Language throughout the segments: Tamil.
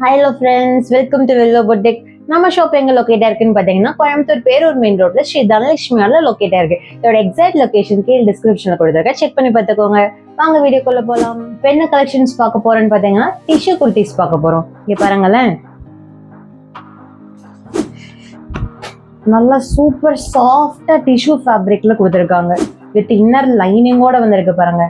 Hello friends, welcome to Vello boutique. நம்ம ஷாப் எங்க லொக்கேட்டா இருக்குன்னு பாத்தீங்கன்னா கோயம்புத்தூர் பேரூர் மெயின் ரோட்ல ஸ்ரீ தனலட்சுமியால லொக்கேட்டா இருக்கு. இதோட எக்ஸாக்ட் லொகேஷன் கீழே டிஸ்கிரிப்ஷன்ல கொடுத்துருக்கேன், செக் பண்ணி பார்த்துக்கோங்க. வாங்க வீடியோக்குள்ள போலாம். என்ன கலெக்ஷன்ஸ் பார்க்க போறோம்னு பாத்தீங்கன்னா டிஷ்யூ குர்த்திஸ் பார்க்க போறோம். இங்க பாருங்களேன், நல்லா சூப்பர் சாஃப்டா டிஷ்யூ ஃபேப்ரிக்ல கொடுத்துருக்காங்க. வித் இன்னர் லைனிங்கோட வந்திருக்கு பாருங்க.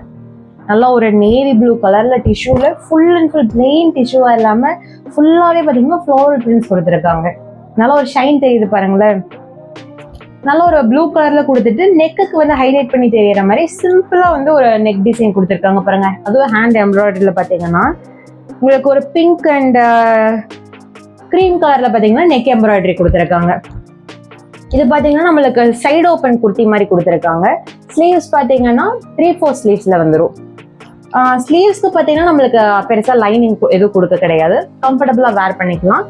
நல்லா ஒரு நேவி ப்ளூ கலர்ல டிஷ்யூல ஃபுல் அண்ட் ஃபுல் பிளெயின் டிஷ்யூவா இல்லாம ஃபுல்லாவே பாத்தீங்கன்னா ஃப்ளோரல் பிரிண்ட்ஸ் கொடுத்துருக்காங்க. நல்லா ஒரு ஷைன் தெரியுது பாருங்களேன். நல்ல ஒரு ப்ளூ கலர்ல கொடுத்துட்டு நெக்குக்கு வந்து ஹைலைட் பண்ணி தெரியற மாதிரி சிம்பிளா வந்து ஒரு நெக் டிசைன் கொடுத்துருக்காங்க பாருங்க. அதுவும் ஹேண்ட் எம்ப்ராய்டரியில பாத்தீங்கன்னா உங்களுக்கு ஒரு பிங்க் அண்ட் கிரீம் கலர்ல பாத்தீங்கன்னா நெக் எம்ப்ராய்டரி கொடுத்துருக்காங்க. இது பாத்தீங்கன்னா நம்மளுக்கு சைடு ஓப்பன் குர்த்தி மாதிரி கொடுத்துருக்காங்க. ஸ்லீவ்ஸ் பாத்தீங்கன்னா 3/4 ஸ்லீவ்ஸ்ல வந்துடும். ஸ்லீவ்ஸ்க்கு பார்த்தீங்கன்னா நம்மளுக்கு பெருசாக லைனிங் எதுவும் கொடுக்க கிடையாது, கம்ஃபர்டபுளாக வேர் பண்ணிக்கலாம்.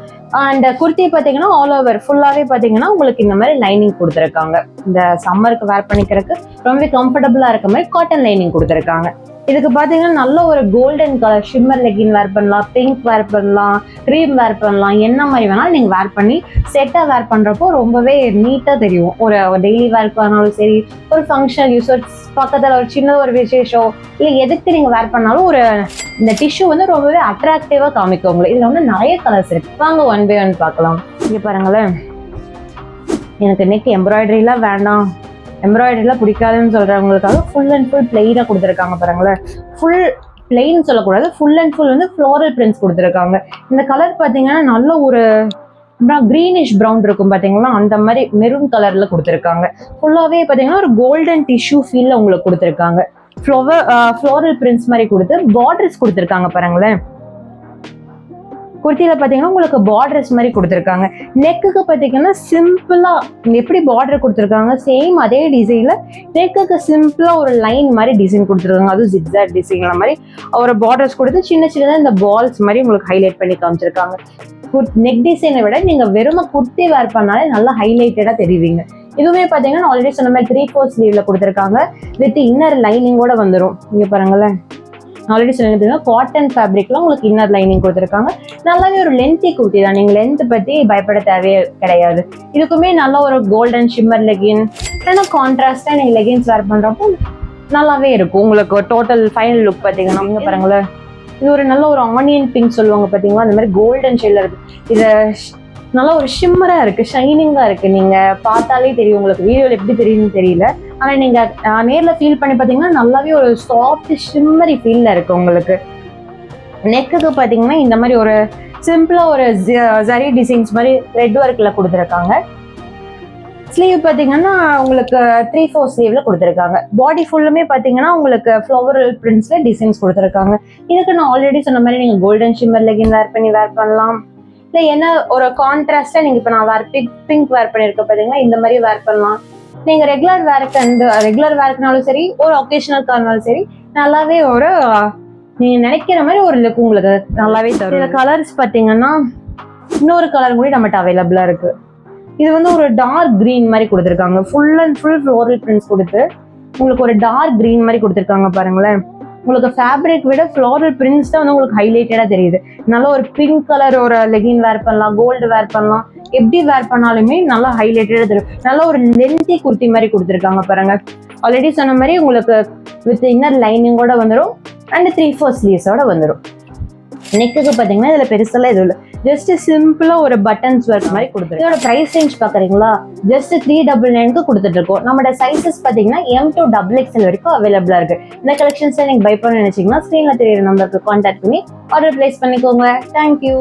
அண்ட் குர்த்தி பார்த்தீங்கன்னா ஆல் ஓவர் ஃபுல்லாகவே பார்த்தீங்கன்னா உங்களுக்கு இந்த மாதிரி லைனிங் கொடுத்துருக்காங்க. இந்த சம்மருக்கு வேர் பண்ணிக்கிறதுக்கு ரொம்பவே கம்ஃபர்டபுளாக இருக்க மாதிரி காட்டன் லைனிங் கொடுத்துருக்காங்க. இதுக்கு பார்த்தீங்கன்னா நல்ல ஒரு கோல்டன் கலர் ஷிம்மர் லெகின் வேர் பண்ணலாம், பிங்க் வேர் பண்ணலாம், க்ரீம் வேர் பண்ணலாம், என்ன மாதிரி வேணாலும் நீங்கள் வேர் பண்ணி செட்டாக வேர் பண்ணுறப்போ ரொம்பவே நீட்டாக தெரியும். ஒரு டெய்லி வேர் பண்ணாலும் சரி, ஒரு ஃபங்க்ஷன் யூஸ், பக்கத்தில் ஒரு சின்ன ஒரு விசேஷம், இல்லை எதுக்கு நீங்கள் வேர் பண்ணாலும் ஒரு இந்த டிஷ்யூ வந்து ரொம்பவே அட்ராக்டிவாக காமிக்கும் உங்களுக்கு. இதில் வந்து நிறைய கலர்ஸ் இருக்கு, வாங்க ஒன் பை ஒன் பார்க்கலாம். இங்கே பாருங்களேன், எனக்கு நெக் எம்ப்ராய்டரிலாம் வேண்டாம், எம்ப்ராய்டரிலாம் பிடிக்காதுன்னு சொல்றவங்களுக்காக ஃபுல் அண்ட் ஃபுல் பிளெயினாக கொடுத்துருக்காங்க பாருங்களேன். ஃபுல் பிளெயின் சொல்லக்கூடாது, ஃபுல் அண்ட் ஃபுல் வந்து ஃப்ளோரல் பிரிண்ட்ஸ் கொடுத்துருக்காங்க. இந்த கலர் பார்த்தீங்கன்னா நல்ல ஒரு கிரீனிஷ் ப்ரௌன் இருக்கும் பார்த்தீங்களா, அந்த மாதிரி மெரூன் கலர்ல கொடுத்துருக்காங்க. ஃபுல்லாகவே பார்த்தீங்கன்னா ஒரு கோல்டன் டிஷ்யூ ஃபீல்ல உங்களுக்கு கொடுத்துருக்காங்க. ஃப்ளோரல் பிரிண்ட்ஸ் மாதிரி கொடுத்து பார்டர்ஸ் கொடுத்துருக்காங்க பாருங்களேன். குர்த்தியில பாத்தீங்கன்னா உங்களுக்கு பார்டர்ஸ் மாதிரி கொடுத்துருக்காங்க. நெக்குக்கு பாத்தீங்கன்னா சிம்பிளா எப்படி பார்டர் கொடுத்துருக்காங்க சேம் அதே டிசைன்ல நெக்குக்கு சிம்பிளா ஒரு லைன் மாதிரி டிசைன் கொடுத்துருக்காங்க. அதுவும் ஜிக்ஸாக் டிசைன்ல மாதிரி ஒரு பார்டர்ஸ் கொடுத்து சின்ன சின்னதா இந்த பால்ஸ் மாதிரி உங்களுக்கு ஹைலைட் பண்ணி காமிச்சிருக்காங்க. நெக் டிசைனை விட நீங்க வெறும் குர்த்தி வேர் பண்ணாலே நல்லா ஹைலைட்டடா தெரிவிங்க. இதுவுமே பாத்தீங்கன்னா ஆல்ரெடி சொன்ன மாதிரி 3/4 ஸ்லீவ்ல கொடுத்துருக்காங்க. வித் இன்னர் லைனிங்கோட வந்துடும். இங்க பாருங்களேன், ஆல்ரெடி சொல்லிட்டு காட்டன் ஃபேப்ரிக்ல உங்களுக்கு இன்னர் லைனிங் கொடுத்துருக்காங்க. நல்லாவே ஒரு லென்த்தி குர்த்தி தான், நீங்க லென்த் பத்தி பயப்பட தேவையே கிடையாது. இதுக்குமே நல்ல ஒரு கோல்டன் ஷிம்மர் லெகின், ஏன்னா கான்ட்ராஸ்டா நீங்க லெகின்ஸ் வேர் பண்றப்போ நல்லாவே இருக்கும். உங்களுக்கு டோட்டல் ஃபைனல் லுக் பாத்தீங்கன்னா இங்க பாருங்களேன், இது ஒரு நல்ல ஒரு ஆனியன் பிங்க் சொல்லுவாங்க பாத்தீங்களா, அந்த மாதிரி கோல்டன் ஷேட்ல இருக்கு. இது நல்லா ஒரு ஷிம்மரா இருக்கு, ஷைனிங்கா இருக்கு. நீங்க பார்த்தாலே தெரியும், உங்களுக்கு வீடியோல எப்படி தெரியும்னு தெரியல, ஆனா நீங்க நேர்ல ஃபீல் பண்ணி பாத்தீங்கன்னா நல்லாவே ஒரு சாஃப்ட் ஷிம்மரி ஃபீல்ல இருக்கு உங்களுக்கு. நெக்குக்கு பாத்தீங்கன்னா இந்த மாதிரி ஒரு சிம்பிளா ஒரு ஜரி டிசைன்ஸ் மாதிரி ரெட் ஒர்க்ல கொடுத்துருக்காங்க. ஸ்லீவ் பாத்தீங்கன்னா உங்களுக்கு 3/4 ஸ்லீவ்ல கொடுத்துருக்காங்க. பாடி ஃபுல்லுமே பாத்தீங்கன்னா உங்களுக்கு ஃப்ளவரல் பிரிண்ட்ஸ்ல டிசைன்ஸ் கொடுத்துருக்காங்க. இதுக்கு நான் ஆல்ரெடி சொன்ன மாதிரி நீங்க கோல்டன் ஷிம்மர் லெகின் வேர் பண்ணலாம், இல்லை என்ன ஒரு கான்ட்ராஸ்டா நீங்க இப்போ நான் பிங்க் வேர் பண்ணிருக்க பாத்தீங்கன்னா இந்த மாதிரி வேர் பண்ணலாம். நீங்க ரெகுலர் வேர்க்குனாலும் சரி, ஒரு ஒகேஷனல்கானாலும் சரி, நல்லாவே ஒரு நீங்க நினைக்கிற மாதிரி ஒரு லுக் உங்களுக்கு நல்லாவே தரும். இந்த கலர்ஸ் பாத்தீங்கன்னா இன்னொரு கலர் கூட நம்மகிட்ட அவைலபிளா இருக்கு. இது வந்து ஒரு டார்க் கிரீன் மாதிரி கொடுத்துருக்காங்க. Full and full floral prints கொடுத்து உங்களுக்கு ஒரு டார்க் கிரீன் மாதிரி கொடுத்துருக்காங்க பாருங்களேன். உங்களுக்கு ஃபேப்ரிக் விட ஃப்ளோரல் பிரிண்ட்ஸ் தான் வந்து உங்களுக்கு ஹைலைட்டடா தெரியுது. நல்ல ஒரு பிங்க் கலர் ஒரு லெகின் வேர் பண்ணலாம், கோல்டு வேர் பண்ணலாம், எப்படி வேர் பண்ணாலுமே நல்லா ஹைலைட்டடா தெரியும். நல்ல ஒரு லென்த்தி குர்த்தி மாதிரி கொடுத்துருக்காங்க பாருங்க. ஆல்ரெடி சொன்ன மாதிரி உங்களுக்கு வித் இன்னர் லைனிங்கோட வந்துடும் அண்ட் 3/4 ஸ்லீவ்ஸோட வந்துடும். நெக்குக்கு பாத்தீங்கன்னா இதுல பெருசெல்லாம் எதுவும் இல்லை, ஜஸ்ட் சிம்பிளா ஒரு பட்டன்ஸ் ஒர்க் மாதிரி கொடுத்துருக்கு. இதோட பிரைஸ் ரேஞ்ச் பாக்குறீங்களா, ஜஸ்ட் 399க்கு கொடுத்துட்டு இருக்கோம். நம்மளோட சைசஸ் பாத்தீங்கன்னா M to XXL வரைக்கும் அவைலபிளா இருக்கு. இந்த கலெக்ஷன்ஸ் நீங்க பை பண்ண நினைச்சீங்கன்னா ஸ்கிரீன்ல தெரியுற நம்பருக்கு கான்டாக்ட் பண்ணி ஆர்டர் பிளேஸ் பண்ணிக்கோங்க. தேங்க்யூ.